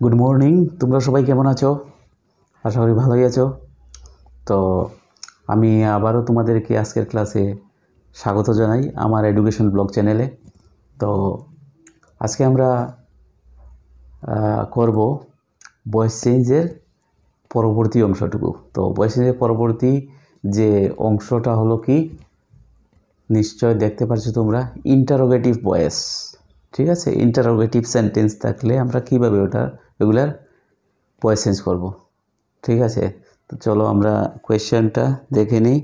Good morning, তোমরা সবাই কেমন আছো? আশা করি ভালোই আছো। তো আমি আবারও তোমাদেরকে আজকের ক্লাসে স্বাগত জানাই আমার এডুকেশন ব্লগ চ্যানেলে। তো আজকে আমরা করব ভয়েস চেঞ্জের পরবর্তী অংশটুকু। তো ভয়েস চেঞ্জের পরবর্তী যে অংশটা হলো কি, নিশ্চয় দেখতে পাচ্ছ তোমরা, ইন্টারোগেটিভ ভয়েস। ঠিক আছে, ইন্টারোগেটিভ সেন্টেন্স থাকলে আমরা কীভাবে এগুলার ভয়েস চেঞ্জ করব। ঠিক আছে, তো চলো আমরা কোয়েশ্চেনটা দেখে নিই।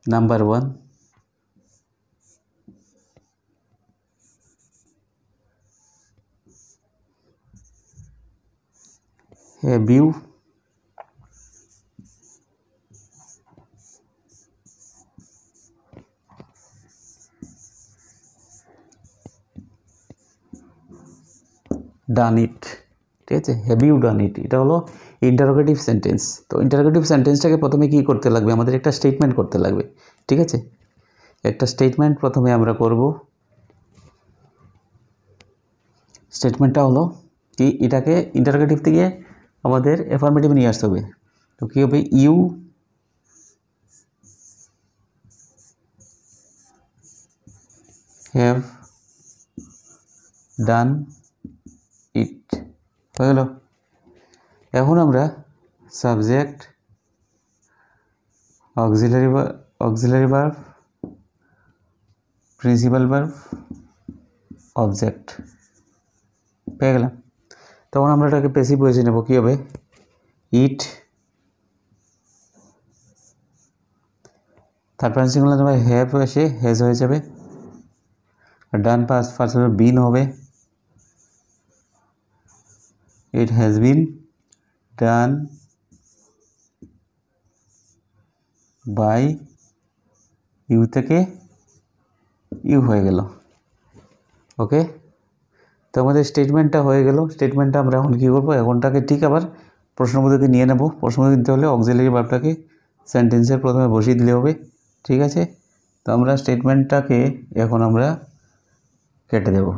Number 1, have you done it? ঠিক আছে, হ্যাভ ইউ ডান ইট, এটা হলো ইন্টারোগেটিভ সেন্টেন্স। তো ইন্টারোগেটিভ সেন্টেন্সটাকে প্রথমে কী করতে লাগবে, আমাদের একটা স্টেটমেন্ট করতে লাগবে। ঠিক আছে, একটা স্টেটমেন্ট প্রথমে আমরা করব। স্টেটমেন্টটা হলো কি, এটাকে ইন্টারোগেটিভ থেকে আমাদের অ্যাফার্মেটিভ নিয়ে আসতে হবে। তো কী হবে, ইউ হ্যাভ ডান ইট, হয়ে গেল। এখন আমরা subject, auxiliary verb, principal verb, object পেয়ে গেলাম। তখন আমরা এটাকে প্যাসিভ ভয়েসে নেব। কী হবে, ইট, থার্ড পারসন সিঙ্গুলার তোমার হ্যাভ এসে হ্যাজ হয়ে যাবে। ডান ফার্স্ট বিন হবে, it has been done by you, থেকে ইউ হয়ে গেল। ওকে, তো আমাদের স্টেটমেন্টটা হয়ে গেল। স্টেটমেন্টটা আমরা এখন কী করবো, এখনটাকে ঠিক আবার প্রশ্নবোধকে নিয়ে নেব। প্রশ্নবোধক দিতে হলে অক্সিলারি ভার্বটাকে সেন্টেন্সের প্রথমে বসিয়ে দিলে হবে। ঠিক আছে, তো আমরা স্টেটমেন্টটাকে এখন আমরা কেটে দেব।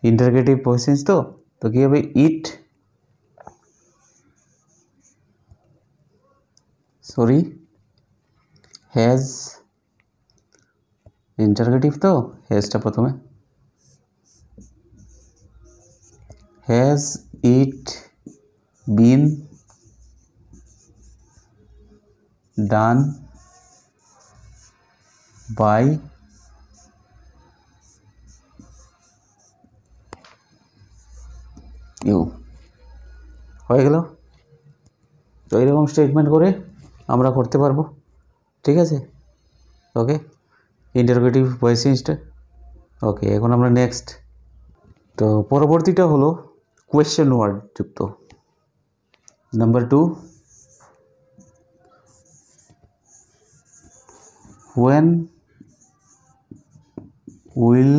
ইন্টারোগেটিভ ভয়েস চেঞ্জ তো কী হবে, ইট হ্যাজ, ইন্টারোগেটিভ তো হ্যাজটা প্রথমে, has it been done by you, হয়ে গেল। তো এরকম স্টেটমেন্ট করে আমরা করতে পারবো। ঠিক আছে, ওকে, ইন্টারোগেটিভ ভয়েস চেঞ্জটা। ওকে, এখন আমরা নেক্সট, তো পরবর্তীটা হলো কোয়েশ্চেন ওয়ার্ড যুক্ত। Number 2, when will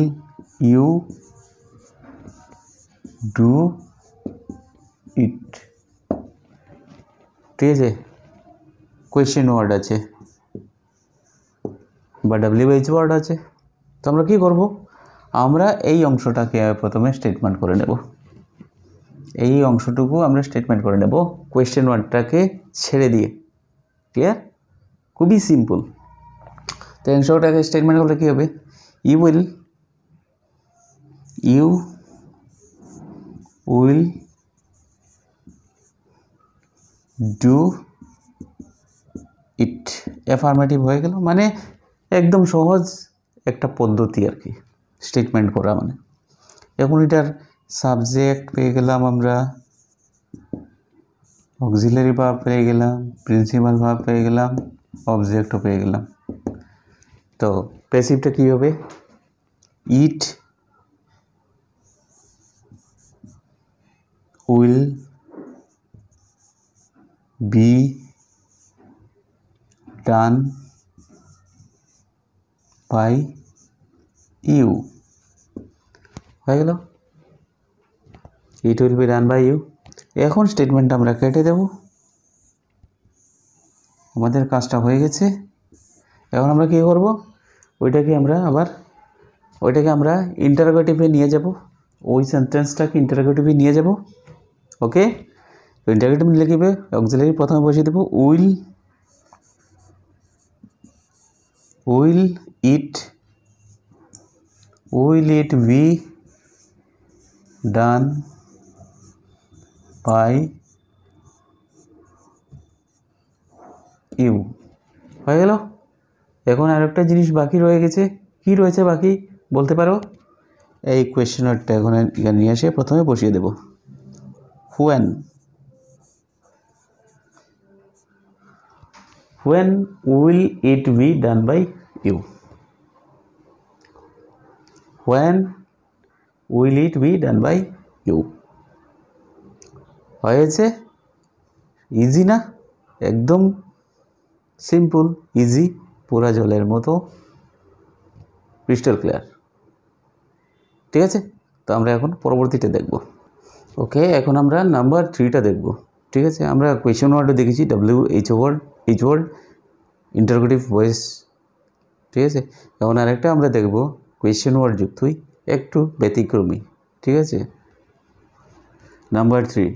you do it? ঠিক আছে, কোয়েশ্চেন ওয়ার্ড আছে বা WH ওয়ার্ড আছে। তো আমরা কী করব, আমরা এই অংশটাকে প্রথমে স্টেটমেন্ট করে নেব। এই অংশটুকু আমরা স্টেটমেন্ট করে নেব কোয়েশ্চেন ওয়ার্ডটাকে ছেড়ে দিয়ে। ক্লিয়ার, খুবই সিম্পল। তো অংশটাকে স্টেটমেন্ট করলে কী হবে, you will do it, affirmative হয়ে গেল। মানে একদম সহজ একটা পদ্ধতি আর কি স্টেটমেন্ট করা। মানে এখন এটার সাবজেক্ট পেয়ে গেলাম আমরা, অক্সিলারি ভার্ব পেয়ে গেলাম, প্রিন্সিপাল ভার্ব পেয়ে গেলাম, অবজেক্টও পেয়ে গেলাম। তো প্যাসিভটা কী হবে, it will be done by you, হয়ে গেল, it will be done by you. এখন স্টেটমেন্টটা আমরা কেটে দেব। আমাদের কাজটা হয়ে গেছে। এখন আমরা কী করব, ওইটাকে আমরা আবার ওইটাকে আমরা ইন্টারোগেটিভে নিয়ে যাব, ওই সেন্টেন্সটাকে ইন্টারোগেটিভে নিয়ে যাব। ওকে, তো ইন্টারোগেটিভ নিলে কী হবে, অক্সিলারি প্রথমে বসিয়ে দেবো will it be done by you. হয়ে গেল। এখন আরেকটা জিনিস বাকি রয়ে গেছে। কি রয়েছে বাকি বলতে পারো? এই কোয়েশ্চেনারটা এখন এখানে নিয়ে এসে প্রথমে বসিয়ে দেব। when will it be done by you? when will it be done by you? হয়েছে? ইজি না? একদম সিম্পল, ইজি, পুরা জলের মতো ক্রিস্টাল ক্লিয়ার। ঠিক আছে, তো আমরা এখন পরবর্তীটা দেখব। ওকে, এখন আমরা নাম্বার 3টা দেখব। ঠিক আছে, আমরা কোয়েশ্চেন ওয়ার্ডও দেখেছি, এইচ ওয়ার্ড ইন্টারোগেটিভ ভয়েস। ঠিক আছে, এখন আরেকটা আমরা দেখব কোয়েশ্চেন ওয়ার্ড যুক্তই, একটু ব্যতিক্রমী। ঠিক আছে, number 3,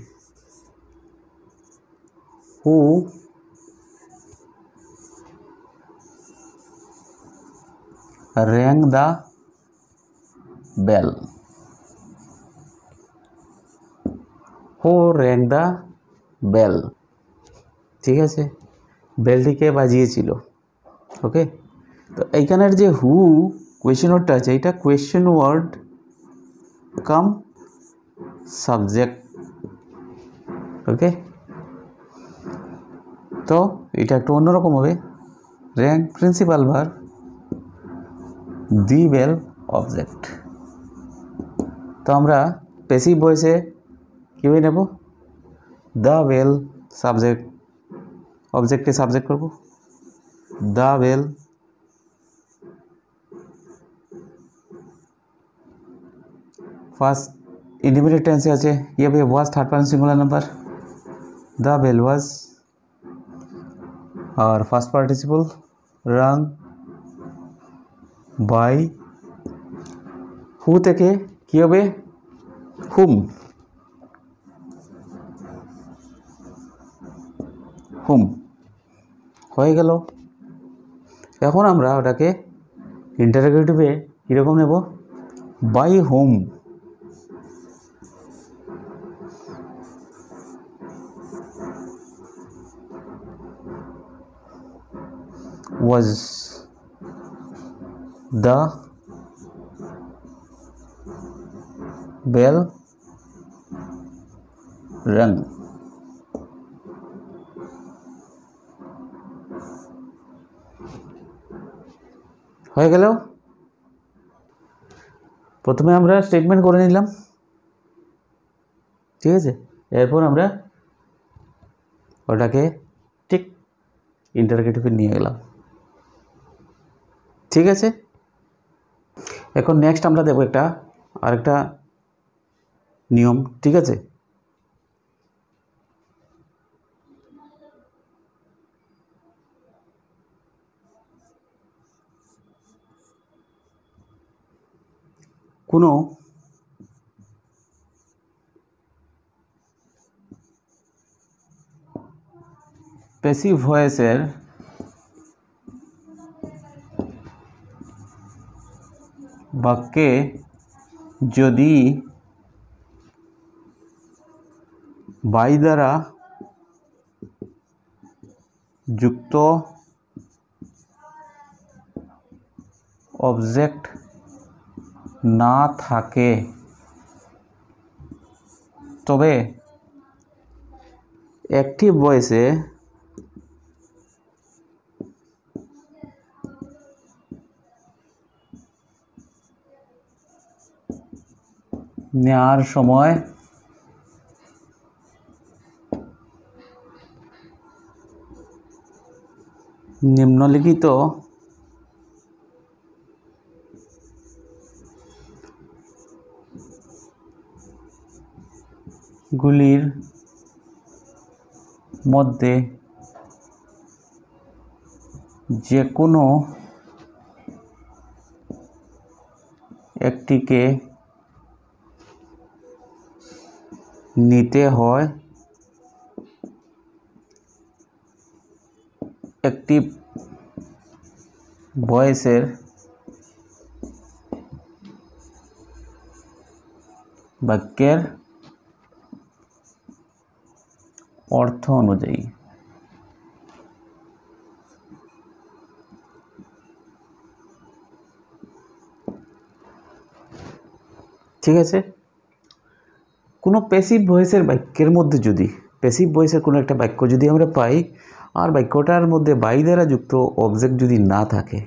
who rang the bell? Who rang the bell? ঠিক আছে, বেলটিকে বাজিয়েছিল। ওকে, তো এইখানের যে হু কোয়েশ্চেন ওয়ার্ডটা আছে, এটা question word come subject. Okay, তো এটা একটু অন্যরকম হবে। Rang principal verb, the bell object. তো আমরা প্যাসিভ ভয়েসে কীভাবে নেব? দ্য বেল সাবজেক্ট, অবজেক্টে সাবজেক্ট করব, দ্য বেল। ফার্স্ট ইন্ডিপেন্ডেন্ট টেন্সে আছে কীভাবে? Was third person singular number, the bell was. আর first participle rang by, who থেকে কী হবে? হুম, হয়ে গেল। এখন আমরা ওটাকে ইন্টারোগেটিভে কীরকম নেব? By whom. was the bell rung? হয়ে গেল। প্রথমে আমরা স্টেটমেন্ট করে নিলাম। ঠিক আছে, এরপর আমরা ওটাকে ঠিক ইন্টারোগেটিভে নিয়ে গেলাম। ঠিক আছে, এখন নেক্সট আমরা দেখব আরেকটা নিয়ম। ঠিক আছে, কোনো প্যাসিভ ভয়েসের বাক্যে যদি বাই দ্বারা যুক্ত অবজেক্ট না থাকে তবে অ্যাক্টিভ ভয়েসে নেওয়ার সময় নিম্নলিখিত গুলির মধ্যে যে কোনো একটিকে নিতে হয় অ্যাক্টিভ ভয়েসের বাক্যের অর্থ অনুযায়ী। ঠিক আছে, কোনো প্যাসিভ ভয়েসের বাক্যের মধ্যে যদি প্যাসিভ ভয়েসের কোনো একটা বাক্য যদি আমরা পাই আর বাক্যটার মধ্যে বাই দ্বারা যুক্ত অবজেক্ট যদি না থাকে,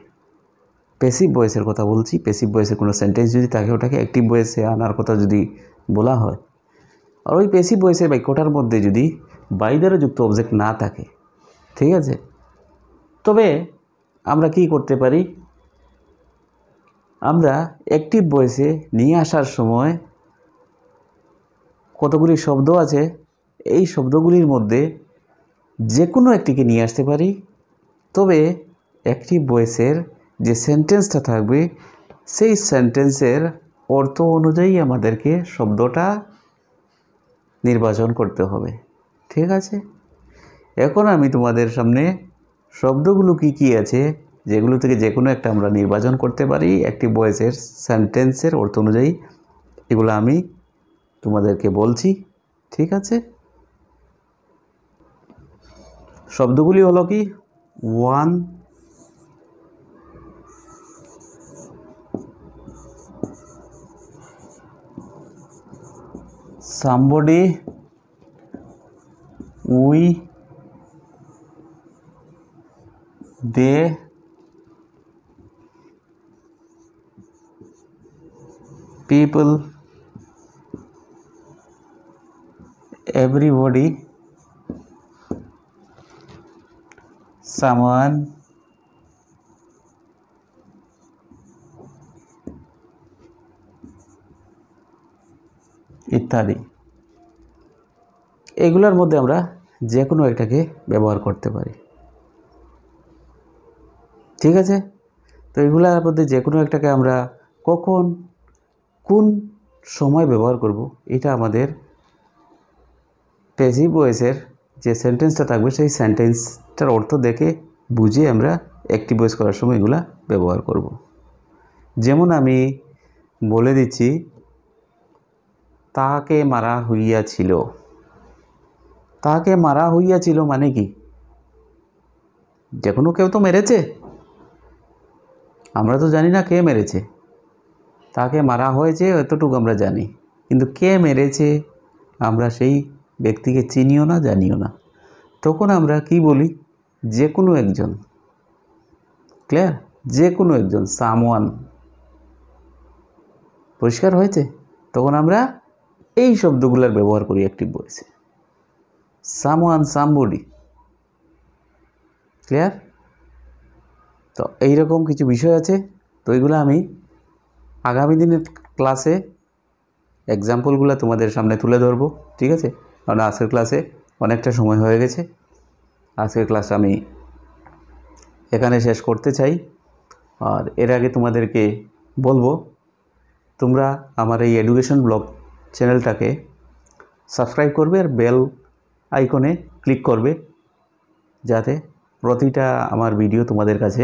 প্যাসিভ ভয়েসের কথা বলছি, প্যাসিভ ভয়েসের কোনো সেন্টেন্স যদি থাকে ওটাকে অ্যাক্টিভ ভয়েসে আনার কথা যদি বলা হয়, আর ওই প্যাসিভ ভয়েসের বাক্যটার মধ্যে যদি বাই দ্বারা যুক্ত অবজেক্ট না থাকে, ঠিক আছে, তবে আমরা কি করতে পারি, আমরা অ্যাক্টিভ ভয়েসে নিয়ে আসার সময় কতগুলি শব্দ আছে, এই শব্দগুলির মধ্যে যে কোনো একটিকে নিয়ে আসতে পারি। তবে অ্যাক্টিভ ভয়েসের যে সেন্টেন্সটা থাকবে সেই সেন্টেন্সের অর্থ অনুযায়ী আমাদেরকে শব্দটা নির্বাচন করতে হবে। ঠিক আছে, এখন আমি তোমাদের সামনে শব্দগুলো কি কি আছে যেগুলো থেকে যে কোনো একটা আমরা নির্বাচন করতে পারি অ্যাক্টিভ ভয়েসের সেন্টেন্সের অর্থ অনুযায়ী, এগুলো আমি তোমাদেরকে বলছি। ঠিক আছে, শব্দগুলি হলো কি, one, somebody, we, they, people, everybody, someone, ইত্যাদি। এগুলোর মধ্যে আমরা যে কোনো একটাকে ব্যবহার করতে পারি। ঠিক আছে, তো এগুলোর মধ্যে যে কোনো একটাকে আমরা কখন কোন সময় ব্যবহার করব, এটা আমাদের প্যাসিভ ভয়েসের যে সেন্টেন্সটা থাকবে সেই সেন্টেন্সটার অর্থ দেখে বুঝে আমরা অ্যাক্টিভ ভয়েস করার সময় এগুলা ব্যবহার করব। যেমন আমি বলে দিচ্ছি, তাকে মারা হইয়াছিল। তাকে মারা হইয়াছিল মানে কি, যে কোনো কেউ তো মেরেছে, আমরা তো জানি না কে মেরেছে, তাকে মারা হয়েছে এতটুকু আমরা জানি, কিন্তু কে মেরেছে আমরা সেই ব্যক্তিকে চিনিও না জানিও না, তখন আমরা কি বলি, যে কোনো একজন। ক্লিয়ার, যে কোনো একজন, সামওয়ান। পরিষ্কার হয়েছে? তখন আমরা এই শব্দগুলোর ব্যবহার করি অ্যাক্টিভ ভয়েসে, সামওয়ান, সামবডি। ক্লিয়ার? তো এইরকম কিছু বিষয় আছে, তো এইগুলো আমি আগামী দিনের ক্লাসে এক্সাম্পলগুলো তোমাদের সামনে তুলে ধরবো। ঠিক আছে, কারণ আজকের ক্লাসে অনেকটা সময় হয়ে গেছে, আজকের ক্লাস আমি এখানে শেষ করতে চাই। আর এর আগে তোমাদেরকে বলবো, তোমরা আমার এই এডুকেশন ব্লগ চ্যানেলটাকে সাবস্ক্রাইব করবে আর বেল আইকনে ক্লিক করবে, যাতে প্রতিটা আমার ভিডিও তোমাদের কাছে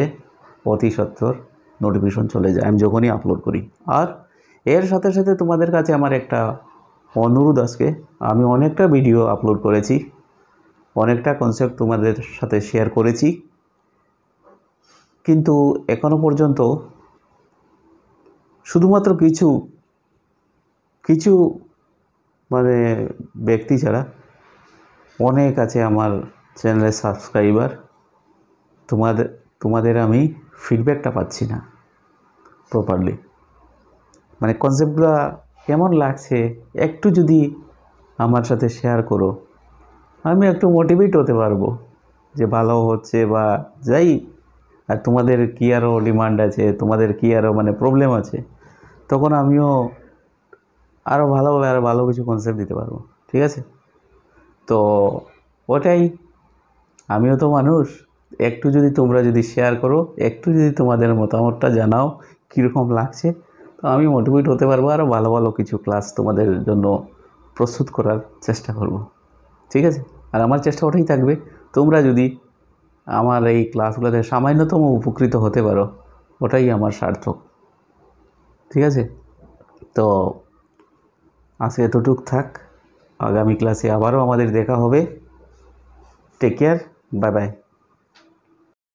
অতি সত্বর নোটিফিকেশন চলে যায় আমি যখনই আপলোড করি। আর এর সাথে সাথে তোমাদের কাছে আমার একটা অনুরোধ, আজকে আমি অনেকটা ভিডিও আপলোড করেছি, অনেকটা কনসেপ্ট তোমাদের সাথে শেয়ার করেছি, কিন্তু এখনো পর্যন্ত শুধুমাত্র কিছু মানে ব্যক্তি ছাড়া অনেক আছে আমার চ্যানেলের সাবস্ক্রাইবার, তোমাদের আমি ফিডব্যাকটা পাচ্ছি না প্রপারলি, মানে কনসেপ্টগুলো কেমন লাগছে একটু যদি আমার সাথে শেয়ার করো, আমি একটু মোটিভেট হতে পারবো যে ভালো হচ্ছে বা যাই। আর তোমাদের কী আরও ডিমান্ড আছে, তোমাদের কী আরও মানে প্রবলেম আছে, তখন আমিও আরও ভালোভাবে আরও ভালো কিছু কনসেপ্ট দিতে পারবো। ঠিক আছে, তো ওটাই, আমিও তো মানুষ, একটু যদি তোমরা যদি শেয়ার করো, একটু যদি তোমাদের মতামতটা জানাও কীরকম লাগছে, তো আমি মোটিভেট হতে পারবো, আরও ভালো ভালো কিছু ক্লাস তোমাদের জন্য প্রস্তুত করার চেষ্টা করব। ঠিক আছে? আর আমার চেষ্টা ওটাই থাকবে, তোমরা যদি আমার এই ক্লাসগুলোতে সামান্যতম উপকৃত হতে পারো, ওটাই আমার সার্থক। ঠিক আছে? তো আজকে এতটুক থাক, আগামী ক্লাসে আবারও আমাদের দেখা হবে। Take care, bye by.